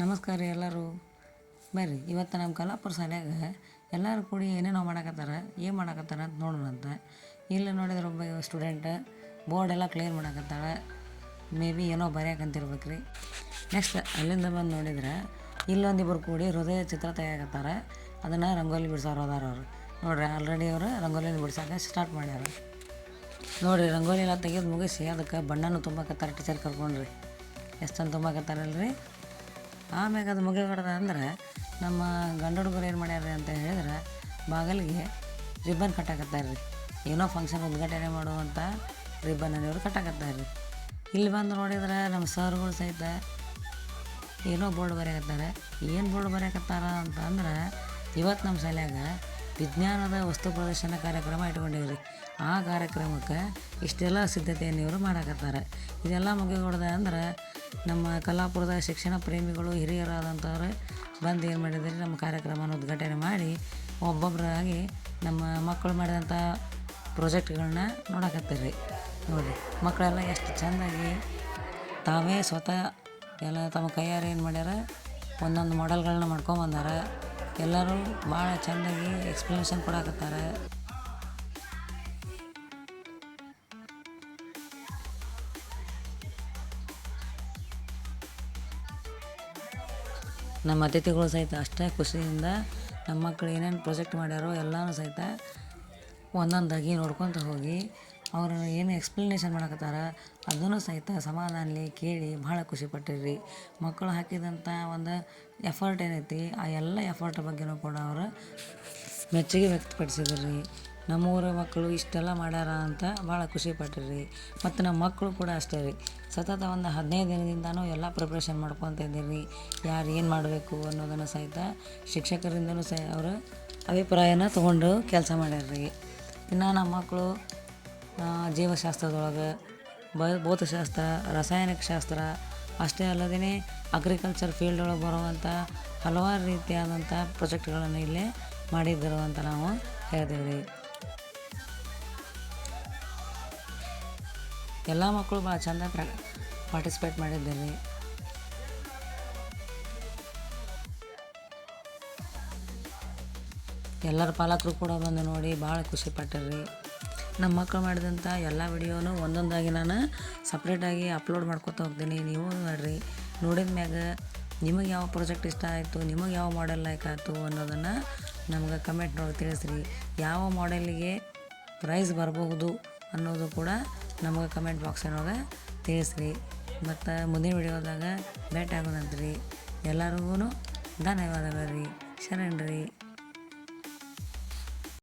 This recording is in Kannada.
ನಮಸ್ಕಾರ ರೀ ಎಲ್ಲರೂ. ಬರ್ರಿ ಇವತ್ತು ನಮ್ಮ ಕಲಾಪುರ ಶಾಲ್ಯಾಗ ಎಲ್ಲರೂ ಕೂಡಿ ಏನೇನೋ ಮಾಡಕತ್ತಾರ, ಏನು ಮಾಡಕತ್ತಾರ ಅಂತ ನೋಡೋಣಂತ. ಇಲ್ಲಿ ನೋಡಿದ್ರೆ ಒಬ್ಬ ಸ್ಟೂಡೆಂಟ್ ಬೋರ್ಡೆಲ್ಲ ಕ್ಲಿಯರ್ ಮಾಡಕತ್ತಾಳೆ. ಮೇ ಬಿ ಏನೋ ಬರೆಯಕಂತಿರ್ಬೇಕು ರೀ. ನೆಕ್ಸ್ಟ್ ಅಲ್ಲಿಂದ ಬಂದು ನೋಡಿದ್ರೆ ಇಲ್ಲೊಂದಿಬ್ಬರು ಕೂಡಿ ಹೃದಯ ಚಿತ್ರ ತೆಗಿಯಕತ್ತಾರ. ಅದನ್ನು ರಂಗೋಲಿ ಬಿಡ್ಸೋರು ಅದಾರ ಅವರು. ನೋಡಿರಿ ಆಲ್ರೆಡಿ ಅವರು ರಂಗೋಲಿನ ಬಿಡ್ಸೋಕೆ ಸ್ಟಾರ್ಟ್ ಮಾಡ್ಯಾರ. ನೋಡಿರಿ ರಂಗೋಲಿ ಎಲ್ಲ ತೆಗೆದು ಮುಗಿಸಿ ಅದಕ್ಕೆ ಬಣ್ಣನೂ ತುಂಬಕತ್ತಾರ. ಟೀಚರ್ ಕರ್ಕೊಂಡ್ರಿ ಎಷ್ಟು ಚಂದ ತುಂಬಕತ್ತಾರಲ್ರಿ. ಆಮ್ಯಾಗ ಅದು ಮುಗಿಬಿಡ್ದ ಅಂದ್ರೆ ನಮ್ಮ ಗಂಡು ಹುಡುಗರು ಏನು ಮಾಡ್ಯಾರ ಅಂತ ಹೇಳಿದ್ರೆ ಬಾಗಿಲಿಗೆ ರಿಬ್ಬನ್ ಕಟ್ಟಾಕತ್ತಾರೆ ರೀ. ಏನೋ ಫಂಕ್ಷನ್ ಉದ್ಘಾಟನೆ ಮಾಡುವಂಥ ರಿಬ್ಬನನ್ನು ಇವರು ಕಟ್ಟಾಕತ್ತಾರೆ ರೀ. ಇಲ್ಲಿ ಬಂದು ನೋಡಿದ್ರೆ ನಮ್ಮ ಸರ್ಗಳು ಸಹಿತ ಏನೋ ಬೋರ್ಡ್ ಬರೆಯಕತ್ತಾರೆ. ಏನು ಬೋರ್ಡ್ ಬರೆಯಕತ್ತಾರ ಅಂತ ಅಂದ್ರೆ ಇವತ್ತು ನಮ್ಮ ಶಾಲ್ಯಾಗ ವಿಜ್ಞಾನದ ವಸ್ತು ಪ್ರದರ್ಶನ ಕಾರ್ಯಕ್ರಮ ಇಟ್ಕೊಂಡಿವ್ರಿ. ಆ ಕಾರ್ಯಕ್ರಮಕ್ಕೆ ಇಷ್ಟೆಲ್ಲ ಸಿದ್ಧತೆಯನ್ನು ಇವರು ಮಾಡಕತ್ತಾರೆ. ಇದೆಲ್ಲ ಮುಗಿಗೊಡ್ದ ಅಂದ್ರೆ ನಮ್ಮ ಕಲಾಪುರದ ಶಿಕ್ಷಣ ಪ್ರೇಮಿಗಳು ಹಿರಿಯರಾದಂಥವ್ರು ಬಂದು ಏನು ಮಾಡಿದ್ರಿ, ನಮ್ಮ ಕಾರ್ಯಕ್ರಮನ ಉದ್ಘಾಟನೆ ಮಾಡಿ ಒಬ್ಬೊಬ್ಬರಾಗಿ ನಮ್ಮ ಮಕ್ಕಳು ಮಾಡಿದಂಥ ಪ್ರಾಜೆಕ್ಟ್ಗಳನ್ನ ನೋಡಕತ್ತೀರಿ. ನೋಡಿ ಮಕ್ಕಳೆಲ್ಲ ಎಷ್ಟು ಚೆಂದಾಗಿ ತಾವೇ ಸ್ವತಃ ಎಲ್ಲ ತಮ್ಮ ಕೈಯಾರೆ ಏನು ಮಾಡ್ಯಾರ, ಒಂದೊಂದು ಮಾಡೆಲ್ಗಳನ್ನ ಮಾಡ್ಕೊಂಬಂದಾರ. ಎಲ್ಲರೂ ಭಾಳ ಚೆಂದಾಗಿ ಎಕ್ಸ್ಪ್ಲನೇಷನ್ ಕೊಡಕತ್ತಾರೆ. ನಮ್ಮ ಅತಿಥಿಗಳು ಸಹಿತ ಅಷ್ಟೇ ಖುಷಿಯಿಂದ ನಮ್ಮ ಮಕ್ಕಳು ಏನೇನು ಪ್ರಾಜೆಕ್ಟ್ ಮಾಡ್ಯಾರೋ ಎಲ್ಲನೂ ಸಹಿತ ಒಂದೊಂದಾಗಿ ನೋಡ್ಕೊತ ಹೋಗಿ ಅವರು ಏನು ಎಕ್ಸ್ಪ್ಲನೇಷನ್ ಮಾಡಕತ್ತಾರ ಅದನ್ನು ಸಹಿತ ಸಮಾಧಾನಲಿ ಕೇಳಿ ಭಾಳ ಖುಷಿಪಟ್ಟಿರಿ. ಮಕ್ಕಳು ಹಾಕಿದಂಥ ಒಂದು ಎಫರ್ಟ್ ಏನೈತಿ ಆ ಎಲ್ಲ ಎಫರ್ಟ್ ಬಗ್ಗೆನೂ ಕೂಡ ಅವರು ಮೆಚ್ಚುಗೆ ವ್ಯಕ್ತಪಡಿಸಿದ್ರು ರೀ. ನಮ್ಮೂರ ಮಕ್ಕಳು ಇಷ್ಟೆಲ್ಲ ಮಾಡ್ಯಾರ ಅಂತ ಭಾಳ ಖುಷಿಪಟ್ಟಿರಿ. ಮತ್ತು ನಮ್ಮ ಮಕ್ಕಳು ಕೂಡ ಅಷ್ಟೇ ರೀ, ಸತತ ಒಂದು 15 ದಿನದಿಂದನೂ ಎಲ್ಲ ಪ್ರಿಪ್ರೇಷನ್ ಮಾಡ್ಕೊತ ಇದ್ದೀರಿ. ಯಾರು ಏನು ಮಾಡಬೇಕು ಅನ್ನೋದನ್ನು ಸಹಿತ ಶಿಕ್ಷಕರಿಂದನೂ ಅವರು ಅಭಿಪ್ರಾಯನ ತೊಗೊಂಡು ಕೆಲಸ ಮಾಡ್ಯಾರ್ರಿ. ಇನ್ನು ನಮ್ಮ ಮಕ್ಕಳು ಜೀವಶಾಸ್ತ್ರದೊಳಗೆ ಭೌತಶಾಸ್ತ್ರ, ರಾಸಾಯನಿಕ ಶಾಸ್ತ್ರ ಅಷ್ಟೇ ಅಲ್ಲದೇ ಅಗ್ರಿಕಲ್ಚರ್ ಫೀಲ್ಡ್ ಒಳಗೆ ಬರುವಂಥ ಹಲವಾರು ರೀತಿಯಾದಂಥ ಪ್ರಾಜೆಕ್ಟ್ಗಳನ್ನು ಇಲ್ಲೇ ಮಾಡಿದ್ದರು ಅಂತ ನಾವು ಹೇಳ್ತೀವಿ ರೀ. ಎಲ್ಲ ಮಕ್ಕಳು ಭಾಳ ಚೆಂದ ಪಾರ್ಟಿಸಿಪೇಟ್ ಮಾಡಿದ್ದೀರಿ. ಎಲ್ಲರ ಪಾಲಕರು ಕೂಡ ಬಂದು ನೋಡಿ ಭಾಳ ಖುಷಿಪಟ್ಟರಿ. ನಮ್ಮ ಮಕ್ಕಳು ಮಾಡಿದಂಥ ಎಲ್ಲ ವಿಡಿಯೋನು ಒಂದೊಂದಾಗಿ ನಾನು ಸಪ್ರೇಟಾಗಿ ಅಪ್ಲೋಡ್ ಮಾಡ್ಕೊತ ಹೋಗ್ತೀನಿ. ನೀವು ನೋಡಿರಿ, ನೋಡಿದ ಮ್ಯಾಗ ನಿಮಗೆ ಯಾವ ಪ್ರಾಜೆಕ್ಟ್ ಇಷ್ಟ ಆಯಿತು, ನಿಮಗೆ ಯಾವ ಮಾಡೆಲ್ ಲೈಕ್ ಆಯಿತು ಅನ್ನೋದನ್ನು ನಮ್ಗೆ ಕಮೆಂಟ್ ನೋಡಿ ತಿಳಿಸ್ರಿ. ಯಾವ ಮಾಡೆಲಿಗೆ ಪ್ರೈಸ್ ಬರಬಹುದು ಅನ್ನೋದು ಕೂಡ ನಮಗೆ ಕಮೆಂಟ್ ಬಾಕ್ಸಿನೊಳಗೆ ತಿಳಿಸ್ರಿ. ಮತ್ತು ಮುಂದಿನ ವಿಡಿಯೋದಾಗ ಭೇಟಿ ಆಗೋಣಂತ್ರಿ. ಎಲ್ಲರಿಗೂ ಧನ್ಯವಾದಗಳು ರೀ. ಶರಣ್ರಿ.